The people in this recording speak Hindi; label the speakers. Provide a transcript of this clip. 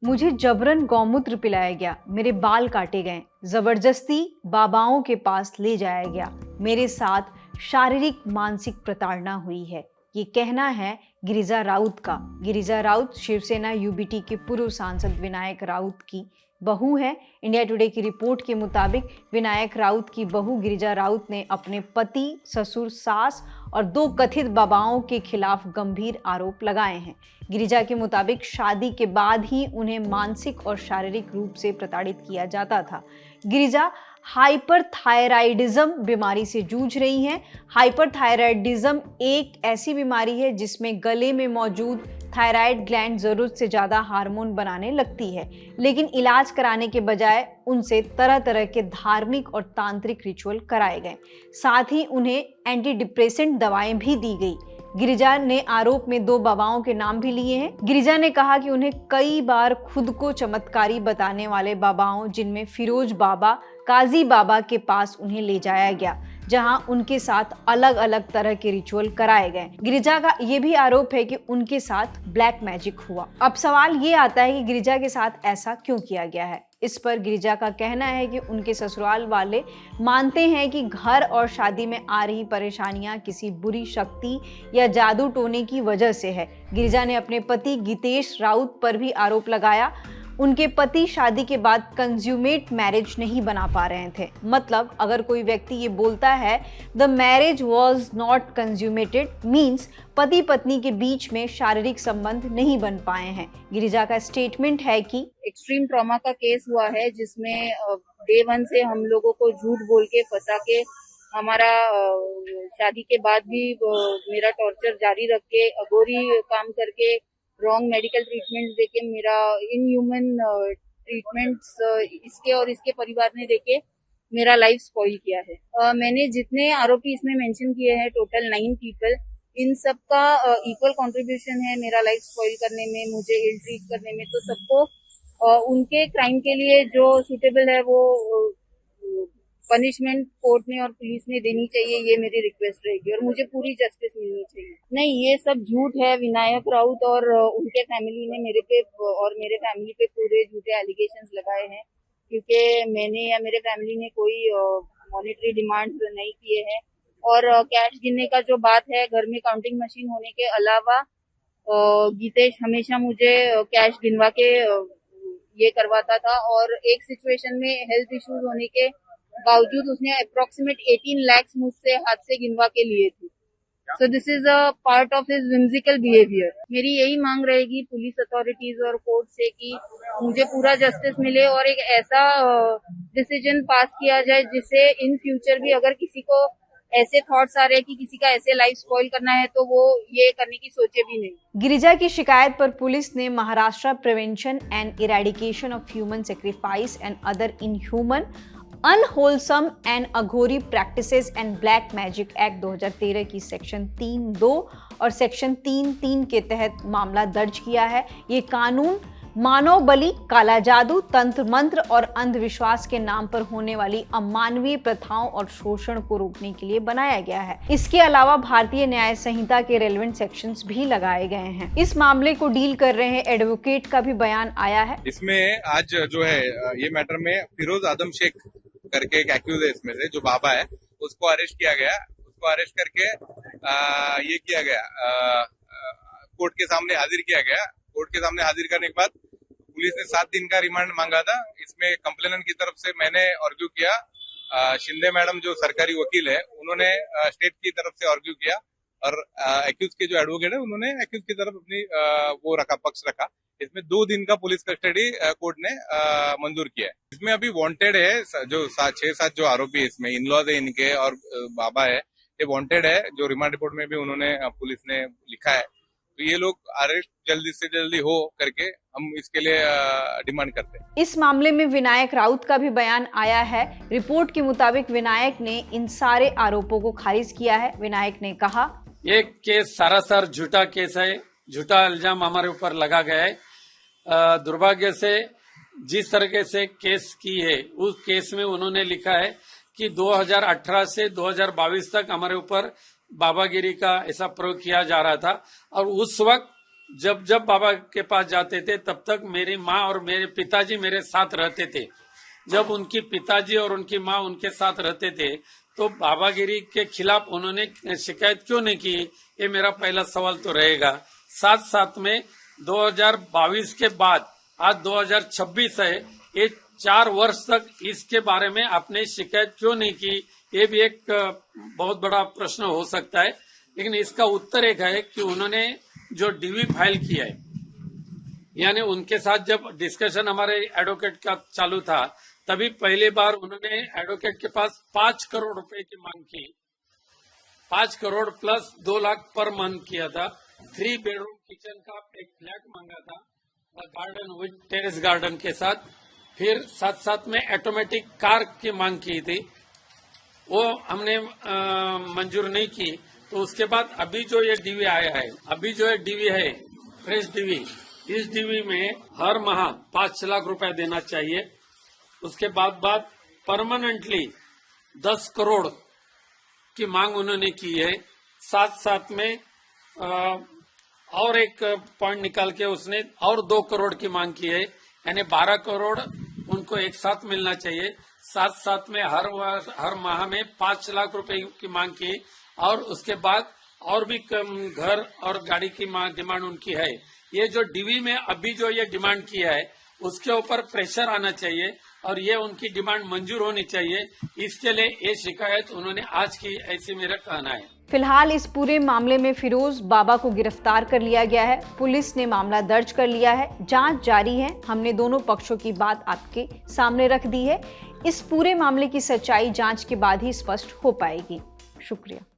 Speaker 1: मुझे जबरन गौमूत्र पिलाया गया, मेरे बाल काटे गए, जबरदस्ती बाबाओं के पास ले जाया गया, मेरे साथ शारीरिक मानसिक प्रताड़ना हुई है। ये कहना है गिरिजा राउत का। गिरिजा राउत शिवसेना यूबीटी के पूर्व सांसद विनायक राउत की बहू है। इंडिया टुडे की रिपोर्ट के मुताबिक विनायक राउत की बहू गिरिजा राउत ने अपने पति, ससुर, सास और 2 कथित बाबाओं के खिलाफ गंभीर आरोप लगाए हैं। गिरिजा के मुताबिक शादी के बाद ही उन्हें मानसिक और शारीरिक रूप से प्रताड़ित किया जाता था। गिरिजा हाइपरथायराइडिज्म बीमारी से जूझ रही हैं। हाइपरथायराइडिज्म एक ऐसी बीमारी है जिसमें गले में मौजूद थायराइड ग्लैंड जरूरत से ज्यादा हार्मोन बनाने लगती है, लेकिन इलाज कराने के बजाय उनसे तरह तरह के धार्मिक और तांत्रिक रिचुअल कराए गए। साथ ही उन्हें एंटी डिप्रेसेंट दवाएं भी दी गई। गिरिजा ने आरोप में 2 बाबाओं के नाम भी लिए हैं। गिरिजा ने कहा कि उन्हें कई बार खुद को चमत्कारी बताने वाले बाबाओं, जिनमें फिरोज बाबा, काजी बाबा के पास उन्हें ले जाया गया, जहां उनके साथ अलग अलग तरह के रिचुअल कराए गए। गिरिजा का यह भी आरोप है कि उनके साथ ब्लैक मैजिक हुआ। अब सवाल ये आता है कि गिरिजा के साथ ऐसा क्यों किया गया है। इस पर गिरिजा का कहना है कि उनके ससुराल वाले मानते हैं कि घर और शादी में आ रही परेशानियां किसी बुरी शक्ति या जादू टोने की वजह से है। गिरिजा ने अपने पति गीतेश राउत पर भी आरोप लगाया। उनके पति शादी के बाद कंज्यूमेट मैरिज नहीं बना पा रहे थे। मतलब अगर कोई व्यक्ति ये बोलता है the marriage was not consummated, means पति पत्नी के बीच में शारीरिक संबंध नहीं बन पाए हैं। गिरिजा का स्टेटमेंट है कि
Speaker 2: एक्सट्रीम ट्रॉमा का केस हुआ है, जिसमें डे 1 से हम लोगों को झूठ बोल के फंसा के हमारा शादी के बाद भी मेरा टॉर्चर जारी रख के अघोरी काम करके रॉन्ग मेडिकल ट्रीटमेंट्स देके मेरा इनह्यूमन ट्रीटमेंट्स इसके और इसके परिवार ने देके मेरा लाइफ स्पॉइल किया है। मैंने जितने आरोपी इसमें मेंशन किए हैं, टोटल 9 पीपल, इन सब का इक्वल कंट्रीब्यूशन है मेरा लाइफ स्पॉइल करने में, मुझे इल ट्रीट करने में। तो सबको उनके क्राइम के लिए जो सुटेबल है वो पनिशमेंट कोर्ट ने और पुलिस ने देनी चाहिए, ये मेरी रिक्वेस्ट रहेगी और मुझे पूरी जस्टिस मिलनी चाहिए। नहीं, ये सब झूठ है। विनायक राउत और उनके फैमिली ने मेरे पे और मेरे फैमिली पे पूरे झूठे एलिगेशंस लगाए हैं, क्योंकि मैंने या मेरे फैमिली ने कोई मॉनेटरी डिमांड्स नहीं किए हैं। और कैश गिनने का जो बात है, घर में काउंटिंग मशीन होने के अलावा गीतेश हमेशा मुझे कैश गिनवा के ये करवाता था। और एक सिचुएशन में हेल्थ इश्यूज होने के बावजूद उसने अप्रोक्सीमेट 18 लाख मुझसे हाथ से गिनवा के लिए थे। So this is a part of his whimsical behaviour. मेरी यही मांग रहेगी पुलिस अथॉरिटीज और कोर्ट से कि मुझे पूरा जस्टिस मिले और एक ऐसा डिसीजन पास किया जाए जिससे इन फ्यूचर भी अगर किसी को ऐसे थॉट्स आ रहे हैं कि किसी का ऐसे लाइफ स्पॉइल करना है तो वो ये करने की सोचे भी नहीं।
Speaker 1: गिरिजा की शिकायत पर पुलिस ने Maharashtra prevention and eradication of human sacrifice and other inhuman unwholesome and Aghori practices and black magic act 2013 की सेक्शन 3(2) और सेक्शन 3(3) के तहत मामला दर्ज किया है। ये कानून मानव बलि, काला जादू, तंत्र मंत्र और अंधविश्वास के नाम पर होने वाली अमानवीय प्रथाओं और शोषण को रोकने के लिए बनाया गया है। इसके अलावा भारतीय न्याय संहिता के रेलेवेंट सेक्शंस भी लगाए गए हैं। इस मामले को डील कर रहे एडवोकेट का भी बयान आया है।
Speaker 3: इसमें आज जो है ये मैटर में फिरोज आदम शेख करके एक एक्यूज है, इसमें से जो बाबा है उसको अरेस्ट किया गया। उसको अरेस्ट करके ये किया गया, कोर्ट के सामने हाजिर किया गया। कोर्ट के सामने हाजिर करने के बाद पुलिस ने 7 दिन का रिमांड मांगा था। इसमें कंप्लेनेंट की तरफ से मैंने आर्ग्यू किया, शिंदे मैडम जो सरकारी वकील है उन्होंने स्टेट की तरफ से आर्ग्यू किया और एक्यूज के जो एडवोकेट है उन्होंने एक्यूज की तरफ अपनी वो रखा, पक्ष रखा। इसमें 2 दिन का पुलिस कस्टडी कोर्ट ने मंजूर किया है। इसमें अभी वांटेड है जो 6-7 जो आरोपी है, इसमें इनलॉज है इनके और बाबा है, ये वांटेड है। जो रिमांड रिपोर्ट में भी उन्होंने पुलिस ने लिखा है। तो ये लोग अरेस्ट जल्दी से जल्दी हो करके हम इसके लिए डिमांड करते हैं।
Speaker 1: इस मामले में विनायक राउत का भी बयान आया है। रिपोर्ट के मुताबिक विनायक ने इन सारे आरोपों को खारिज किया है। विनायक ने कहा,
Speaker 4: ये केस सरासर झूठा केस है, झूठा इल्जाम हमारे ऊपर लगा गया है। दुर्भाग्य से जिस तरीके से केस की है उस केस में उन्होंने लिखा है कि 2018 से 2022 तक हमारे ऊपर बाबागिरी का ऐसा प्रयोग किया जा रहा था और उस वक्त जब जब बाबा के पास जाते थे तब तक मेरी माँ और मेरे पिताजी मेरे साथ रहते थे। जब उनकी पिताजी और उनकी माँ उनके साथ रहते थे तो बाबागिरी के खिलाफ उन्होंने शिकायत क्यों नहीं की, ये मेरा पहला सवाल तो रहेगा। साथ साथ में 2022 के बाद आज 2026 है, ये 4 वर्ष तक इसके बारे में आपने शिकायत क्यों नहीं की, ये भी एक बहुत बड़ा प्रश्न हो सकता है। लेकिन इसका उत्तर एक है कि उन्होंने जो डीवी फाइल किया है, यानी उनके साथ जब डिस्कशन हमारे एडवोकेट का चालू था तभी पहली बार उन्होंने एडवोकेट के पास 5 करोड़ रुपए की मांग की। 5 crore plus 2 lakh per month किया था। 3 बेडरूम किचन का एक फ्लैट मांगा था, गार्डन विद टेरेस गार्डन के साथ। फिर साथ साथ में ऑटोमेटिक कार की मांग की थी, वो हमने मंजूर नहीं की। तो उसके बाद अभी जो ये डीवी आया है, अभी जो ये डीवी है फ्रेश डीवी, इस डीवी में हर माह 5 लाख रुपए देना चाहिए। उसके बाद परमानेंटली 10 करोड़ की मांग उन्होंने की है। साथ साथ में और एक पॉइंट निकाल के उसने और 2 करोड़ की मांग की है, यानी 12 करोड़ उनको एक साथ मिलना चाहिए। साथ साथ में हर माह में 5 लाख रुपए की मांग की और उसके बाद और भी घर और गाड़ी की डिमांड उनकी है। ये जो डीवी में अभी जो ये डिमांड किया है उसके ऊपर प्रेशर आना चाहिए और ये उनकी डिमांड मंजूर होनी चाहिए। इसके लिए ये शिकायत उन्होंने आज की, ऐसे मेरा कहना है।
Speaker 1: फिलहाल इस पूरे मामले में फिरोज बाबा को गिरफ्तार कर लिया गया है। पुलिस ने मामला दर्ज कर लिया है, जांच जारी है। हमने दोनों पक्षों की बात आपके सामने रख दी है। इस पूरे मामले की सच्चाई जांच के बाद ही स्पष्ट हो पाएगी। शुक्रिया।